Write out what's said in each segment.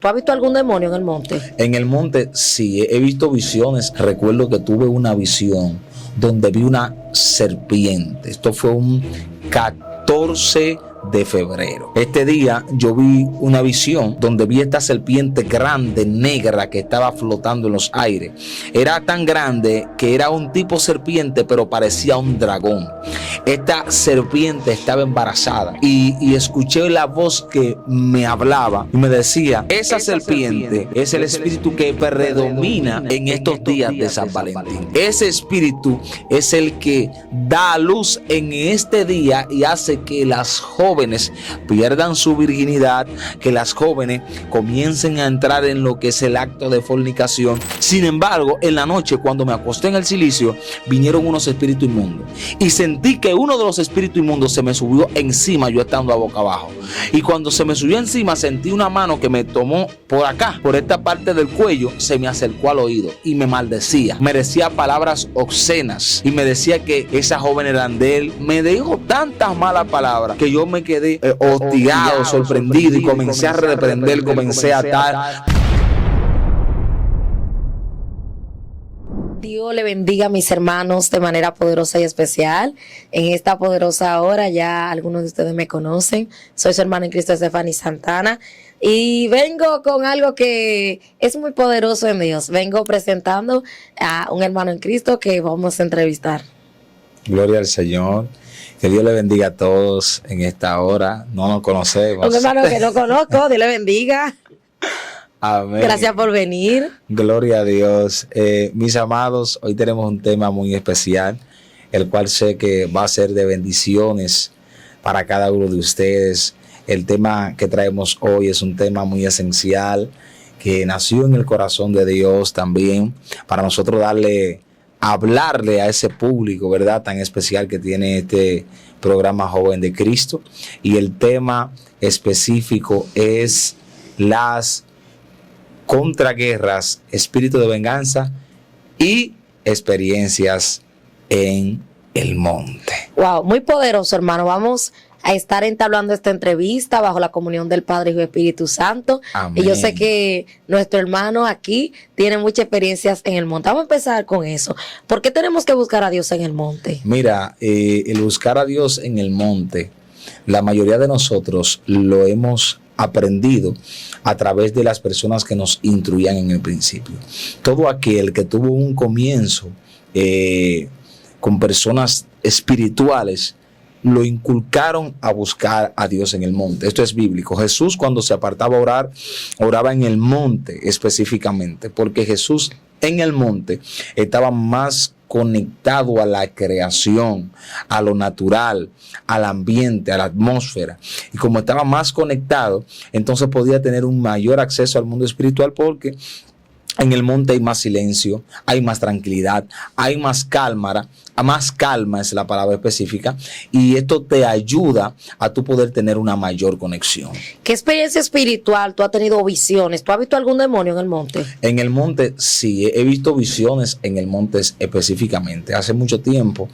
¿Tú has visto algún demonio en el monte? En el monte sí, he visto visiones. Recuerdo que tuve una visión donde vi una serpiente. Esto fue un 14 de febrero. Este día yo vi una visión donde vi esta serpiente grande, negra, que estaba flotando en los aires. Era tan grande que era un tipo serpiente, pero parecía un dragón. Esta serpiente estaba embarazada y escuché la voz que me hablaba y me decía: esa serpiente es el espíritu que predomina en estos días de San Valentín. Ese espíritu es el que da a luz en este día y hace que las jóvenes pierdan su virginidad, que las jóvenes comiencen a entrar en lo que es el acto de fornicación. Sin embargo, en la noche, cuando me acosté en el cilicio, vinieron unos espíritus inmundos y sentí que uno de los espíritus inmundos se me subió encima, yo estando a boca abajo. Y cuando se me subió encima, sentí una mano que me tomó por acá, por esta parte del cuello, se me acercó al oído y me maldecía. Me decía palabras obscenas y me decía que esa joven era de él. Me dijo tantas malas palabras que yo me quedé hostigado, sorprendido, y comencé a reprender, comencé a atar. Dios le bendiga a mis hermanos de manera poderosa y especial. En esta poderosa hora ya algunos de ustedes me conocen. Soy su hermana en Cristo, Stephanie Santana. Y vengo con algo que es muy poderoso en Dios. Vengo presentando a un hermano en Cristo que vamos a entrevistar. Gloria al Señor. Que Dios le bendiga a todos en esta hora. No nos conocemos. Un hermano que no conozco, Dios le bendiga. Amén. Gracias por venir. Gloria a Dios. Mis amados, hoy tenemos un tema muy especial, el cual sé que va a ser de bendiciones para cada uno de ustedes. El tema que traemos hoy es un tema muy esencial, que nació en el corazón de Dios también, para nosotros hablarle a ese público, ¿verdad?, tan especial que tiene este programa Joven de Cristo. Y el tema específico es las contraguerras, espíritu de venganza y experiencias en el monte. Wow, muy poderoso, hermano. Vamos a estar entablando esta entrevista bajo la comunión del Padre, Hijo y Espíritu Santo. Amén. Y yo sé que nuestro hermano aquí tiene muchas experiencias en el monte. Vamos a empezar con eso. ¿Por qué tenemos que buscar a Dios en el monte? Mira, el buscar a Dios en el monte, la mayoría de nosotros lo hemos aprendido a través de las personas que nos instruían en el principio. Todo aquel que tuvo un comienzo con personas espirituales, lo inculcaron a buscar a Dios en el monte. Esto es bíblico. Jesús, cuando se apartaba a orar, oraba en el monte específicamente, porque Jesús en el monte estaba más conectado a la creación, a lo natural, al ambiente, a la atmósfera. Y como estaba más conectado, entonces podía tener un mayor acceso al mundo espiritual, porque en el monte hay más silencio, hay más tranquilidad, hay más calma es la palabra específica, y esto te ayuda a tú poder tener una mayor conexión. ¿Qué experiencia espiritual tú has tenido, visiones? ¿Tú has visto algún demonio en el monte? En el monte sí, he visto visiones en el monte específicamente. Hace mucho tiempo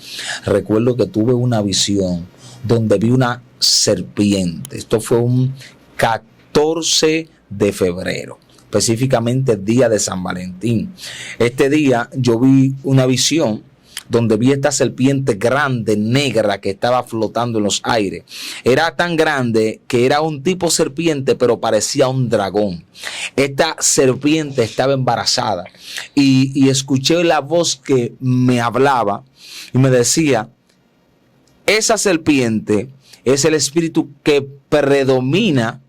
recuerdo que tuve una visión donde vi una serpiente. Esto fue un 14 de febrero. Específicamente día de San Valentín. Este día yo vi una visión donde vi esta serpiente grande, negra, que estaba flotando en los aires. Era tan grande que era un tipo serpiente, pero parecía un dragón. Esta serpiente estaba embarazada y escuché la voz que me hablaba y me decía: esa serpiente es el espíritu que predomina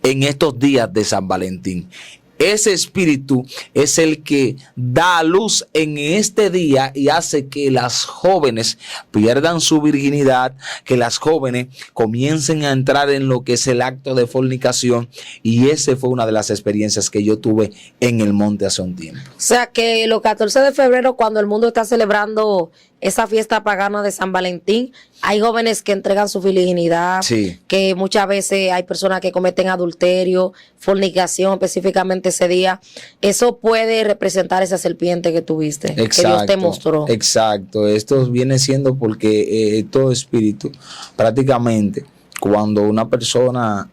en estos días de San Valentín. Ese espíritu es el que da a luz en este día y hace que las jóvenes pierdan su virginidad, que las jóvenes comiencen a entrar en lo que es el acto de fornicación. Y esa fue una de las experiencias que yo tuve en el monte hace un tiempo. O sea que los 14 de febrero, cuando el mundo está celebrando esa fiesta pagana de San Valentín, hay jóvenes que entregan su virginidad, sí, que muchas veces hay personas que cometen adulterio, fornicación específicamente ese día. Eso puede representar esa serpiente que tuviste, exacto, que Dios te mostró. Exacto, esto viene siendo porque todo espíritu, prácticamente, cuando una persona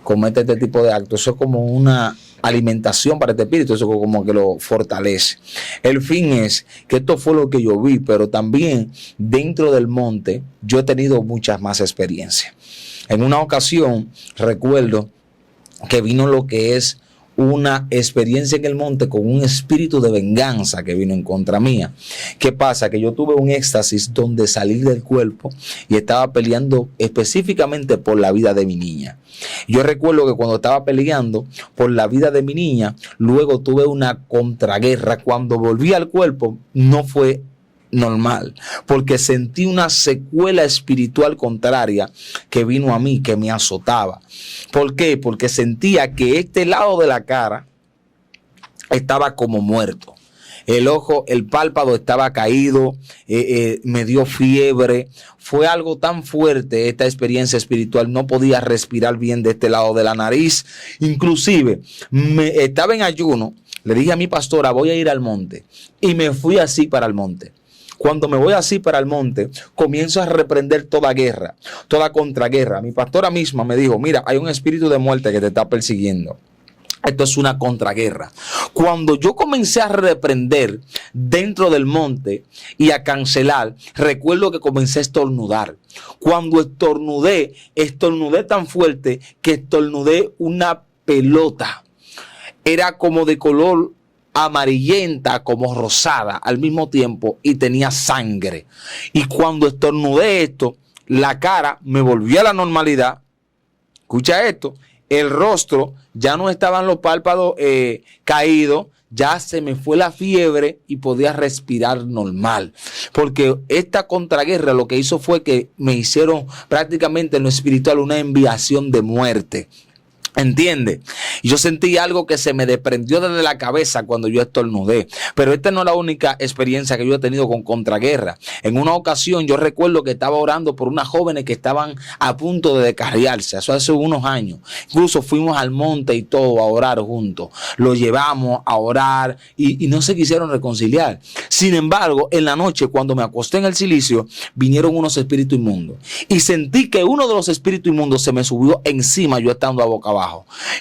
comete este tipo de actos. Eso es como una alimentación para este espíritu, eso como que lo fortalece. El fin es que esto fue lo que yo vi, pero también dentro del monte yo he tenido muchas más experiencias. En una ocasión recuerdo que vino lo que es una experiencia en el monte con un espíritu de venganza que vino en contra mía. ¿Qué pasa? Que yo tuve un éxtasis donde salí del cuerpo y estaba peleando específicamente por la vida de mi niña. Yo recuerdo que cuando estaba peleando por la vida de mi niña, luego tuve una contraguerra. Cuando volví al cuerpo no fue normal, porque sentí una secuela espiritual contraria que vino a mí, que me azotaba. ¿Por qué? Porque sentía que este lado de la cara estaba como muerto. El ojo, el párpado estaba caído, me dio fiebre. Fue algo tan fuerte esta experiencia espiritual. No podía respirar bien de este lado de la nariz. Inclusive, estaba en ayuno. Le dije a mi pastora, voy a ir al monte. Y me fui así para el monte. Cuando me voy así para el monte, comienzo a reprender toda guerra, toda contraguerra. Mi pastora misma me dijo, mira, hay un espíritu de muerte que te está persiguiendo. Esto es una contraguerra. Cuando yo comencé a reprender dentro del monte y a cancelar, recuerdo que comencé a estornudar. Cuando estornudé tan fuerte que estornudé una pelota. Era como de color amarillenta, como rosada al mismo tiempo, y tenía sangre. Y cuando estornudé esto, la cara me volvió a la normalidad. Escucha esto, el rostro ya no estaban los párpados caídos, ya se me fue la fiebre y podía respirar normal. Porque esta contraguerra lo que hizo fue que me hicieron prácticamente en lo espiritual una enviación de muerte. ¿Entiende? Y yo sentí algo que se me desprendió desde la cabeza cuando yo estornudé. Pero esta no es la única experiencia que yo he tenido con contraguerra. En una ocasión yo recuerdo que estaba orando por unas jóvenes que estaban a punto de descarriarse. Eso hace unos años. Incluso fuimos al monte y todo a orar juntos. Lo llevamos a orar y no se quisieron reconciliar. Sin embargo, en la noche cuando me acosté en el cilicio, vinieron unos espíritus inmundos. Y sentí que uno de los espíritus inmundos se me subió encima yo estando a boca abajo.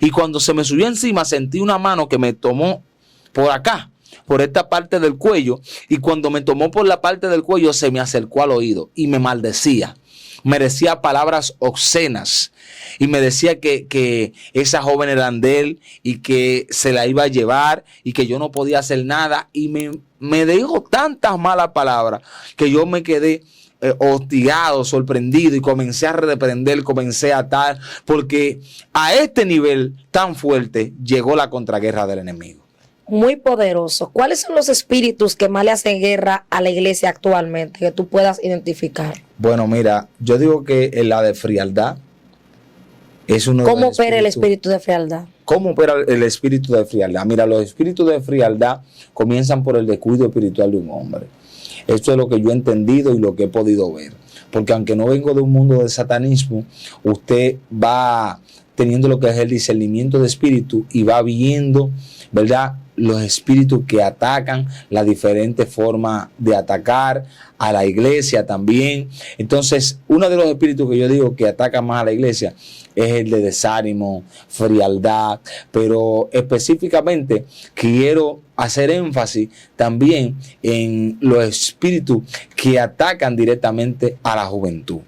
Y cuando se me subió encima sentí una mano que me tomó por acá, por esta parte del cuello, y cuando me tomó por la parte del cuello se me acercó al oído y me maldecía. Me decía palabras obscenas y me decía que esa joven era de él y que se la iba a llevar y que yo no podía hacer nada, y me dijo tantas malas palabras que yo me quedé hostigado, sorprendido, y comencé a reprender, comencé a atar, porque a este nivel tan fuerte llegó la contraguerra del enemigo. Muy poderoso. ¿Cuáles son los espíritus que más le hacen guerra a la iglesia actualmente, que tú puedas identificar? Bueno, mira, yo digo que la de frialdad es uno de los espíritus. ¿Cómo opera el espíritu de frialdad? ¿Cómo opera el espíritu de frialdad? Mira, los espíritus de frialdad comienzan por el descuido espiritual de un hombre. Esto es lo que yo he entendido y lo que he podido ver. Porque aunque no vengo de un mundo de satanismo, usted va teniendo lo que es el discernimiento de espíritu y va viendo, ¿verdad?, los espíritus que atacan, las diferentes formas de atacar a la iglesia también. Entonces, uno de los espíritus que yo digo que ataca más a la iglesia es el de desánimo, frialdad, pero específicamente quiero hacer énfasis también en los espíritus que atacan directamente a la juventud.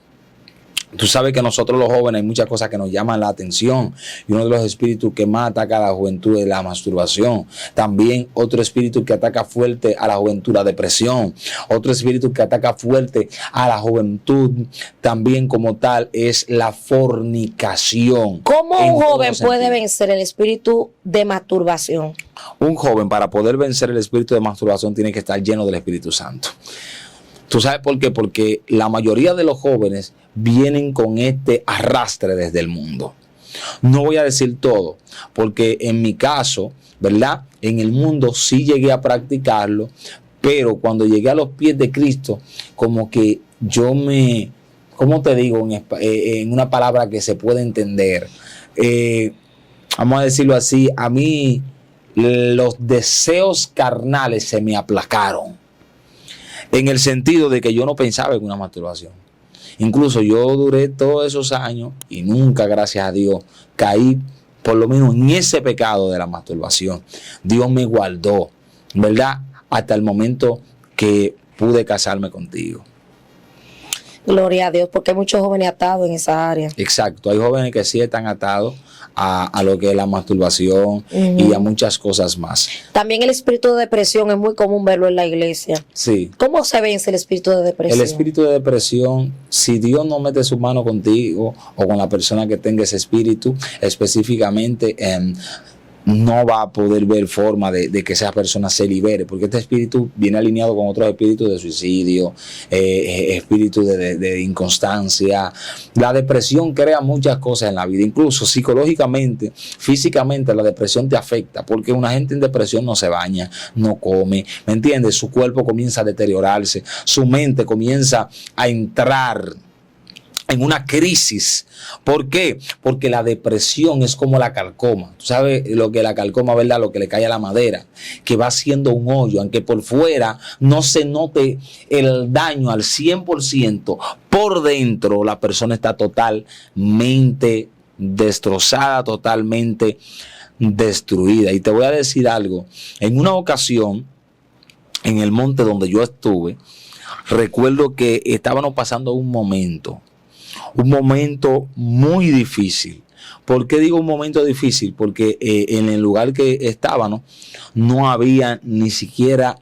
Tú sabes que nosotros los jóvenes hay muchas cosas que nos llaman la atención, y uno de los espíritus que más ataca a la juventud es la masturbación. También otro espíritu que ataca fuerte a la juventud, la depresión. Otro espíritu que ataca fuerte a la juventud también como tal es la fornicación. ¿Cómo un joven puede vencer el espíritu de masturbación? Un joven, para poder vencer el espíritu de masturbación, tiene que estar lleno del Espíritu Santo. ¿Tú sabes por qué? Porque la mayoría de los jóvenes vienen con este arrastre desde el mundo. No voy a decir todo, porque en mi caso, ¿verdad?, en el mundo sí llegué a practicarlo, pero cuando llegué a los pies de Cristo, como que yo me, ¿cómo te digo? En una palabra que se puede entender. Vamos a decirlo así, a mí los deseos carnales se me aplacaron. En el sentido de que yo no pensaba en una masturbación. Incluso yo duré todos esos años y nunca, gracias a Dios, caí por lo menos en ese pecado de la masturbación. Dios me guardó, ¿verdad? Hasta el momento que pude casarme contigo. Gloria a Dios, porque hay muchos jóvenes atados en esa área. Exacto, hay jóvenes que sí están atados a lo que es la masturbación y a muchas cosas más. También el espíritu de depresión es muy común verlo en la iglesia. Sí. ¿Cómo se vence el espíritu de depresión? El espíritu de depresión, si Dios no mete su mano contigo o con la persona que tenga ese espíritu, específicamente no va a poder ver forma de que esa persona se libere, porque este espíritu viene alineado con otros espíritus de suicidio, espíritu de inconstancia. La depresión crea muchas cosas en la vida, incluso psicológicamente, físicamente la depresión te afecta, porque una gente en depresión no se baña, no come, ¿me entiendes? Su cuerpo comienza a deteriorarse, su mente comienza a entrar en una crisis. ¿Por qué? Porque la depresión es como la calcoma. Tú sabes lo que la calcoma, ¿verdad? Lo que le cae a la madera, que va haciendo un hoyo, aunque por fuera no se note el daño al 100%, por dentro la persona está totalmente destrozada, totalmente destruida. Y te voy a decir algo. En una ocasión, en el monte donde yo estuve, recuerdo que estábamos pasando un momento muy difícil. ¿Por qué digo un momento difícil? Porque en el lugar que estábamos no había ni siquiera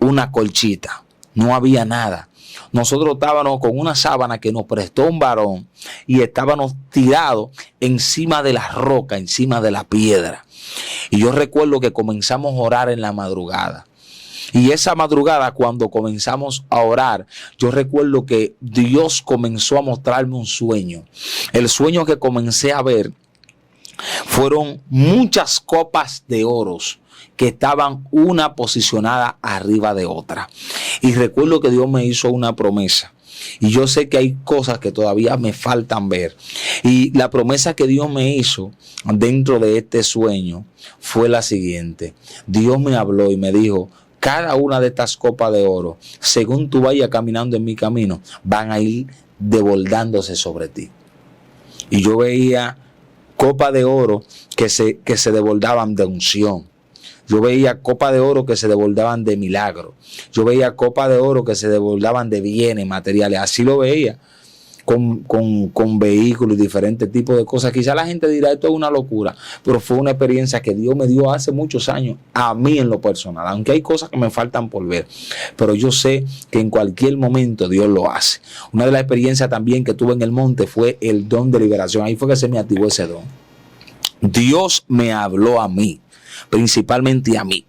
una colchita, no había nada. Nosotros estábamos con una sábana que nos prestó un varón y estábamos tirados encima de la roca, encima de la piedra. Y yo recuerdo que comenzamos a orar en la madrugada. Y esa madrugada, cuando comenzamos a orar, yo recuerdo que Dios comenzó a mostrarme un sueño. El sueño que comencé a ver fueron muchas copas de oros que estaban una posicionada arriba de otra. Y recuerdo que Dios me hizo una promesa. Y yo sé que hay cosas que todavía me faltan ver. Y la promesa que Dios me hizo dentro de este sueño fue la siguiente. Dios me habló y me dijo: cada una de estas copas de oro, según tú vayas caminando en mi camino, van a ir desbordándose sobre ti. Y yo veía copas de oro que se desbordaban de unción. Yo veía copas de oro que se desbordaban de milagro. Yo veía copas de oro que se desbordaban de bienes materiales. Así lo veía con vehículos y diferentes tipos de cosas. Quizá la gente dirá: esto es una locura, pero fue una experiencia que Dios me dio hace muchos años, a mí en lo personal, aunque hay cosas que me faltan por ver, pero yo sé que en cualquier momento Dios lo hace. Una de las experiencias también que tuve en el monte fue el don de liberación. Ahí fue que se me activó ese don. Dios me habló a mí, principalmente a mí,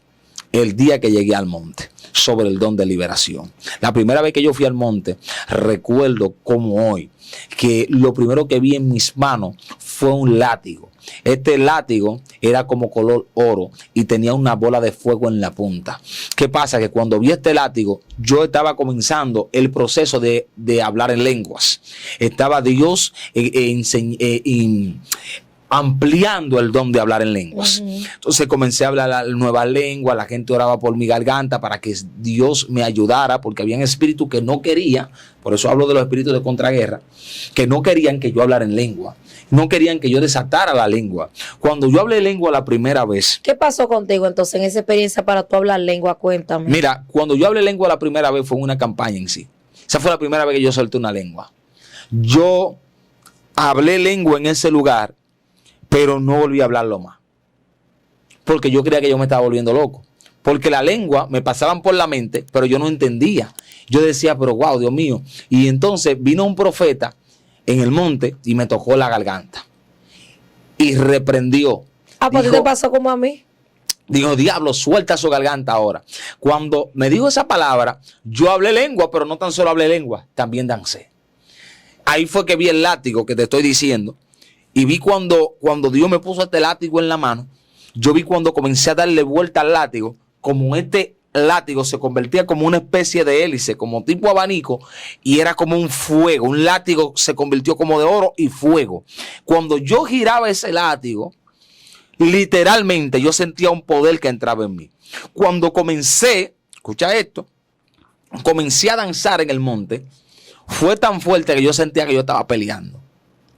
el día que llegué al monte, sobre el don de liberación. La primera vez que yo fui al monte, recuerdo como hoy, que lo primero que vi en mis manos fue un látigo. Este látigo era como color oro y tenía una bola de fuego en la punta. ¿Qué pasa? Que cuando vi este látigo, yo estaba comenzando el proceso de hablar en lenguas. Estaba Dios ampliando el don de hablar en lenguas. Entonces comencé a hablar la nueva lengua, la gente oraba por mi garganta para que Dios me ayudara, porque habían espíritus que no querían, por eso hablo de los espíritus de contraguerra, que no querían que yo hablara en lengua, no querían que yo desatara la lengua. Cuando yo hablé lengua la primera vez... ¿Qué pasó contigo entonces en esa experiencia para tú hablar lengua? Cuéntame. Mira, cuando yo hablé lengua la primera vez fue en una campaña en sí. Esa fue la primera vez que yo solté una lengua. Yo hablé lengua en ese lugar, pero no volví a hablarlo más, porque yo creía que yo me estaba volviendo loco, porque la lengua me pasaban por la mente, pero yo no entendía. Yo decía: pero wow, Dios mío. Y entonces vino un profeta en el monte y me tocó la garganta y reprendió. Pues te pasó como a mí. Dijo: diablo, suelta su garganta ahora. Cuando me dijo esa palabra, yo hablé lengua, pero no tan solo hablé lengua, también dancé. Ahí fue que vi el látigo que te estoy diciendo. Y vi cuando Dios me puso este látigo en la mano, yo vi cuando comencé a darle vuelta al látigo, como este látigo se convertía como una especie de hélice, como tipo abanico, y era como un fuego. Un látigo se convirtió como de oro y fuego. Cuando yo giraba ese látigo, literalmente yo sentía un poder que entraba en mí. Cuando comencé, escucha esto, comencé a danzar en el monte, fue tan fuerte que yo sentía que yo estaba peleando.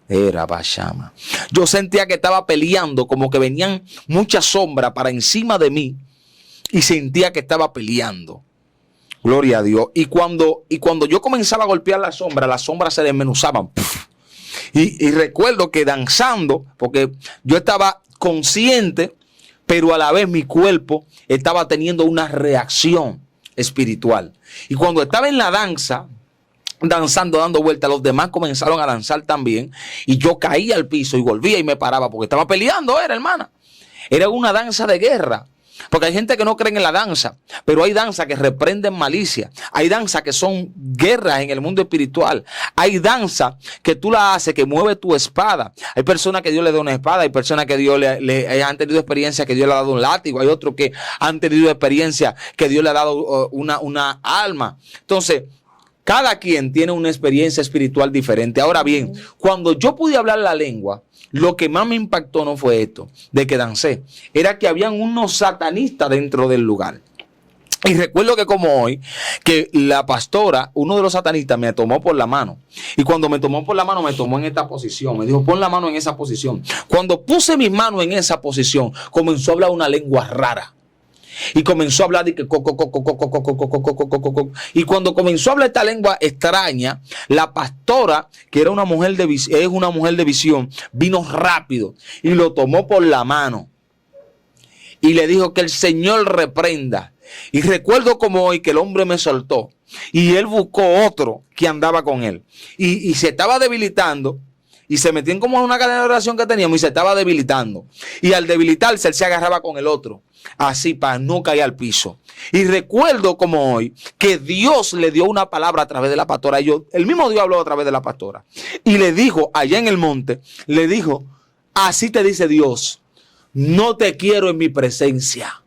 Era Bashama. Yo sentía que estaba peleando, como que venían muchas sombras para encima de mí y sentía que estaba peleando. Gloria a Dios. Y cuando yo comenzaba a golpear las sombras se desmenuzaban. Y recuerdo que danzando, porque yo estaba consciente, pero a la vez mi cuerpo estaba teniendo una reacción espiritual. Y cuando estaba en la danza, danzando, dando vueltas, los demás comenzaron a danzar también, y yo caía al piso y volvía y me paraba porque estaba peleando, hermana. Era una danza de guerra. Porque hay gente que no cree en la danza, pero hay danzas que reprenden malicia. Hay danzas que son guerras en el mundo espiritual. Hay danzas que tú la haces, que mueve tu espada. Hay personas que Dios le da una espada. Hay personas que Dios le han tenido experiencia que Dios le ha dado un látigo. Hay otros que han tenido experiencia que Dios le ha dado una alma. Entonces, cada quien tiene una experiencia espiritual diferente. Ahora bien, cuando yo pude hablar la lengua, lo que más me impactó no fue esto, de que dancé. Era que habían unos satanistas dentro del lugar. Y recuerdo que como hoy, que la pastora, uno de los satanistas me tomó por la mano. Y cuando me tomó por la mano, me tomó en esta posición. Me dijo, pon la mano en esa posición. Cuando puse mis manos en esa posición, comenzó a hablar una lengua rara. Y comenzó a hablar de que y cuando comenzó a hablar esta lengua extraña, la pastora, que era una mujer es una mujer de visión, vino rápido y lo tomó por la mano y le dijo que el Señor reprenda. Y recuerdo como hoy que el hombre me soltó y él buscó otro que andaba con él y se estaba debilitando. Y se metían como en una cadena de oración que teníamos y se estaba debilitando. Y al debilitarse, él se agarraba con el otro. Así para no caer al piso. Y recuerdo como hoy que Dios le dio una palabra a través de la pastora. El mismo Dios habló a través de la pastora. Y le dijo, allá en el monte, le dijo, así te dice Dios, no te quiero en mi presencia.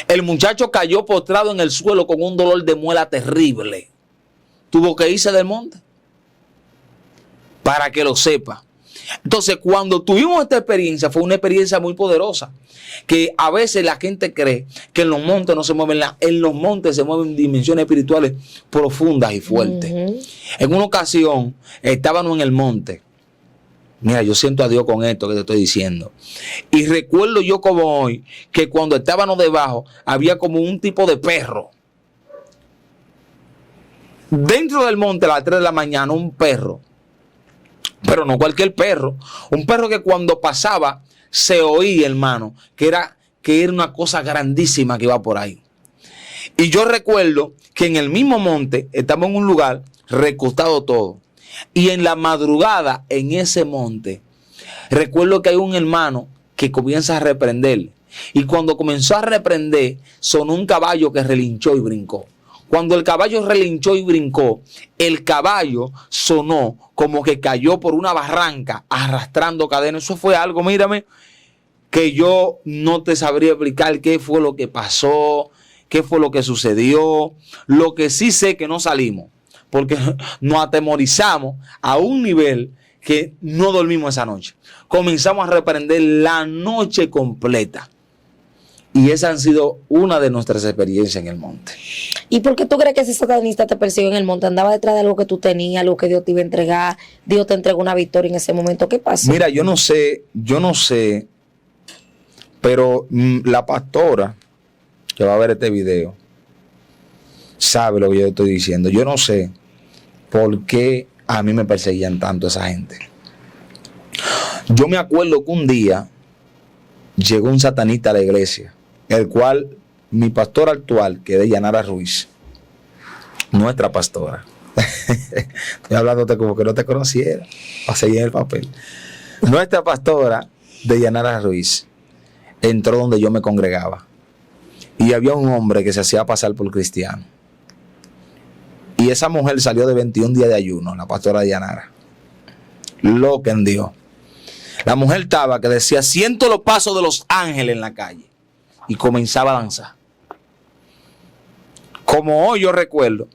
El muchacho cayó postrado en el suelo con un dolor de muela terrible. Tuvo que irse del monte. Para que lo sepa. Entonces, cuando tuvimos esta experiencia, fue una experiencia muy poderosa. Que a veces la gente cree que en los montes no se mueven, en los montes se mueven dimensiones espirituales profundas y fuertes. En una ocasión, estábamos en el monte. Mira, yo siento a Dios con esto que te estoy diciendo. Y recuerdo yo como hoy, que cuando estábamos debajo, había como un tipo de perro. Dentro del monte a las 3 de la mañana, un perro. Pero no cualquier perro. Un perro que cuando pasaba se oía, hermano, que era una cosa grandísima que iba por ahí. Y yo recuerdo que en el mismo monte estamos en un lugar recostado todo. Y en la madrugada en ese monte, recuerdo que hay un hermano que comienza a reprender. Y cuando comenzó a reprender, sonó un caballo que relinchó y brincó. Cuando el caballo relinchó y brincó, el caballo sonó como que cayó por una barranca arrastrando cadenas. Eso fue algo, mírame, que yo no te sabría explicar qué fue lo que pasó, qué fue lo que sucedió. Lo que sí sé que no salimos, porque nos atemorizamos a un nivel que no dormimos esa noche. Comenzamos a reprender la noche completa. Y esa han sido una de nuestras experiencias en el monte. ¿Y por qué tú crees que ese satanista te persiguió en el monte? ¿Andaba detrás de algo que tú tenías, algo que Dios te iba a entregar? ¿Dios te entregó una victoria en ese momento? ¿Qué pasó? Mira, yo no sé, pero la pastora que va a ver este video sabe lo que yo estoy diciendo. Yo no sé por qué a mí me perseguían tanto esa gente. Yo me acuerdo que un día llegó un satanista a la iglesia, el cual mi pastora actual, que es de Yanara Ruiz, nuestra pastora, estoy hablándote como que no te conociera, para seguir en el papel, nuestra pastora de Yanara Ruiz entró donde yo me congregaba y había un hombre que se hacía pasar por cristiano y esa mujer salió de 21 días de ayuno, la pastora de Yanara, loca en Dios. La mujer estaba que decía, siento los pasos de los ángeles en la calle. Y comenzaba a danzar. Como hoy yo recuerdo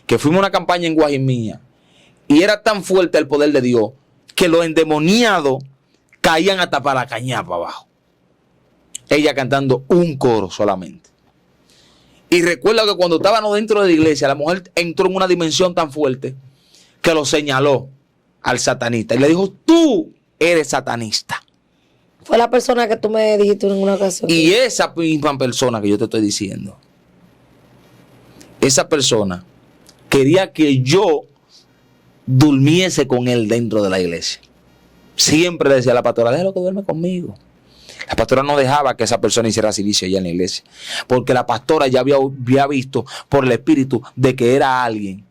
que fuimos a una campaña en Guajimía y era tan fuerte el poder de Dios que los endemoniados caían hasta para la cañada para abajo. Ella cantando un coro solamente. Y recuerda que cuando estábamos dentro de la iglesia, la mujer entró en una dimensión tan fuerte que lo señaló al satanista y le dijo, tú eres satanista. Fue la persona que tú me dijiste en una ocasión. Y esa misma persona que yo te estoy diciendo, esa persona quería que yo durmiese con él dentro de la iglesia. Siempre le decía a la pastora, déjalo que duerme conmigo. La pastora no dejaba que esa persona hiciera silicio allá en la iglesia, porque la pastora ya había visto por el espíritu de que era alguien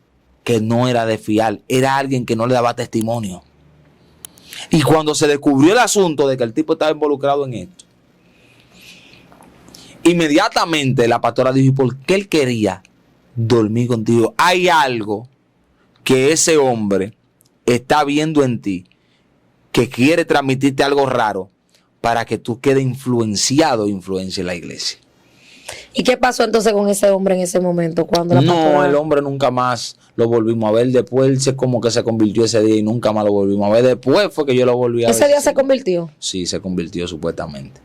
que no era de fiar, era alguien que no le daba testimonio. Y cuando se descubrió el asunto de que el tipo estaba involucrado en esto, inmediatamente la pastora dijo, ¿y por qué él quería dormir contigo? Hay algo que ese hombre está viendo en ti que quiere transmitirte algo raro para que tú quedes influenciado o influencie la iglesia. ¿Y qué pasó entonces con ese hombre en ese momento? Cuando la pastora... el hombre nunca más lo volvimos a ver. Después él se como que se convirtió ese día y nunca más lo volvimos a ver. Después fue que yo lo volví a ver. ¿Ese día se convirtió? Sí, se convirtió supuestamente.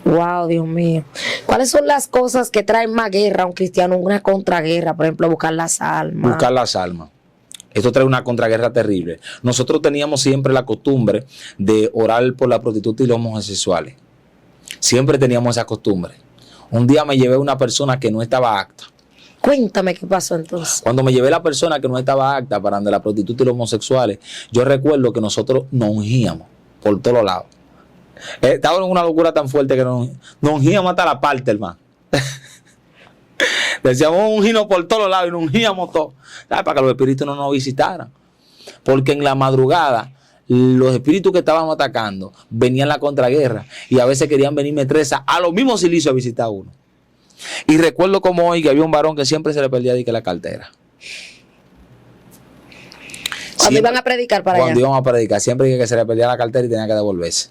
Wow, Dios mío. ¿Cuáles son las cosas que traen más guerra a un cristiano? Una contraguerra, por ejemplo, buscar las almas. Buscar las almas. Esto trae una contraguerra terrible. Nosotros teníamos siempre la costumbre de orar por la prostituta y los homosexuales. Siempre teníamos esa costumbre. Un día me llevé a una persona que no estaba apta. Cuéntame qué pasó entonces. Cuando me llevé a la persona que no estaba apta para andar la prostituta y los homosexuales, yo recuerdo que nosotros nos ungíamos por todos lados. Estaba en una locura tan fuerte que nos ungíamos hasta la parte, hermano. Decíamos ungirnos por todos lados y nos ungíamos todos. ¿Sabes? Para que los espíritus no nos visitaran. Porque en la madrugada, los espíritus que estábamos atacando venían a la contraguerra y a veces querían venir metresas a los mismos silicios a visitar a uno. Y recuerdo como hoy que había un varón que siempre se le perdía de que la cartera. Cuando iban a predicar para allá. Cuando íbamos a predicar, siempre que se le perdía la cartera y tenía que devolverse.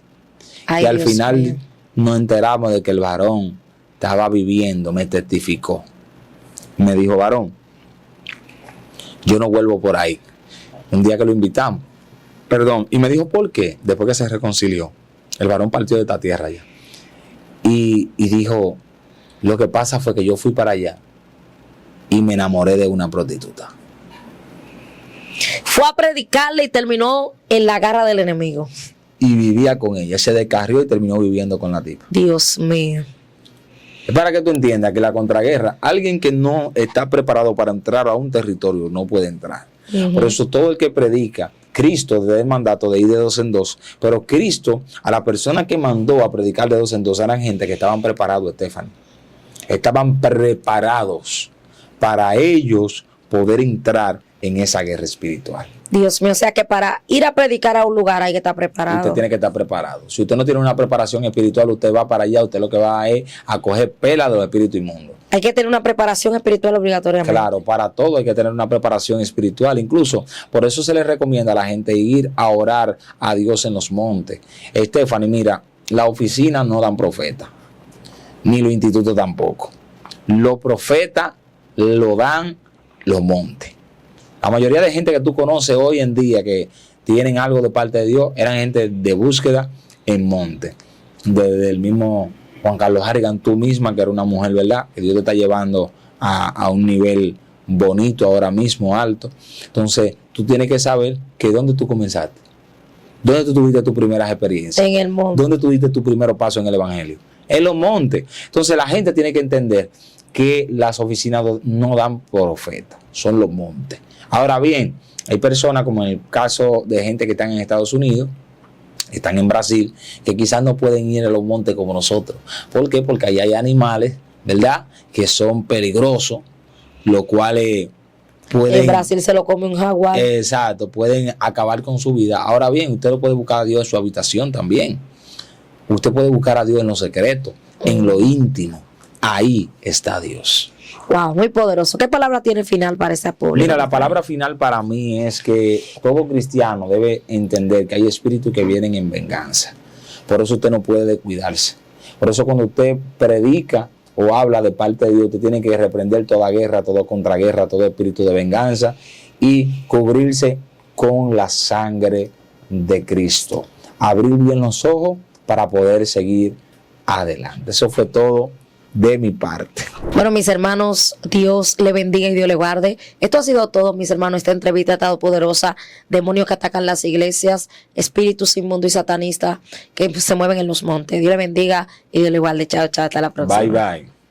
Ay, y al Dios final mío. nos enteramos de que el varón estaba viviendo, me testificó. Me dijo, varón, yo no vuelvo por ahí. Un día que lo invitamos. Perdón. Y me dijo, ¿por qué? Después que se reconcilió. El varón partió de esta tierra ya. Y dijo, lo que pasa fue que yo fui para allá y me enamoré de una prostituta. Fue a predicarle y terminó en la garra del enemigo. Y vivía con ella. Se descarrió y terminó viviendo con la tipa. Dios mío. Es para que tú entiendas que la contraguerra, alguien que no está preparado para entrar a un territorio no puede entrar. Por eso todo el que predica, Cristo le da el mandato de ir de dos en dos, pero Cristo, a la persona que mandó a predicar de dos en dos, eran gente que estaban preparados, Stephanie. Estaban preparados para ellos poder entrar en esa guerra espiritual. Dios mío, o sea que para ir a predicar a un lugar hay que estar preparado. Usted tiene que estar preparado. Si usted no tiene una preparación espiritual, usted va para allá, usted lo que va es a coger pela de los espíritus inmundos. Hay que tener una preparación espiritual obligatoriamente. Claro, para todo hay que tener una preparación espiritual. Incluso, por eso se le recomienda a la gente ir a orar a Dios en los montes. Stephanie, mira, la oficina no dan profeta, ni los institutos tampoco. Los profetas lo dan los montes. La mayoría de gente que tú conoces hoy en día que tienen algo de parte de Dios, eran gente de búsqueda en monte. Desde el mismo Juan Carlos Harrigan, tú misma, que era una mujer, ¿verdad? Que Dios te está llevando a un nivel bonito ahora mismo, alto. Entonces, tú tienes que saber que dónde tú comenzaste. ¿Dónde tú tuviste tus primeras experiencias? En el monte. ¿Dónde tuviste tu primer paso en el evangelio? En los montes. Entonces, la gente tiene que entender que las oficinas no dan profeta, son los montes. Ahora bien, hay personas, como en el caso de gente que están en Estados Unidos, están en Brasil, que quizás no pueden ir a los montes como nosotros. ¿Por qué? Porque allá hay animales, ¿verdad?, que son peligrosos, los cuales pueden... En Brasil se lo come un jaguar. Exacto, pueden acabar con su vida. Ahora bien, usted lo puede buscar a Dios en su habitación también. Usted puede buscar a Dios en lo secreto, en lo íntimo. Ahí está Dios. Wow, muy poderoso. ¿Qué palabra tiene final para esa pública? Mira, la palabra final para mí es que todo cristiano debe entender que hay espíritus que vienen en venganza. Por eso usted no puede descuidarse. Por eso cuando usted predica o habla de parte de Dios, usted tiene que reprender toda guerra, toda contraguerra, todo espíritu de venganza y cubrirse con la sangre de Cristo. Abrir bien los ojos para poder seguir adelante. Eso fue todo de mi parte. Bueno, mis hermanos, Dios le bendiga y Dios le guarde. Esto ha sido todo, mis hermanos. Esta entrevista ha estado poderosa. Demonios que atacan las iglesias, espíritus inmundos y satanistas que se mueven en los montes. Dios le bendiga y Dios le guarde. Chao, chao. Hasta la próxima. Bye, bye.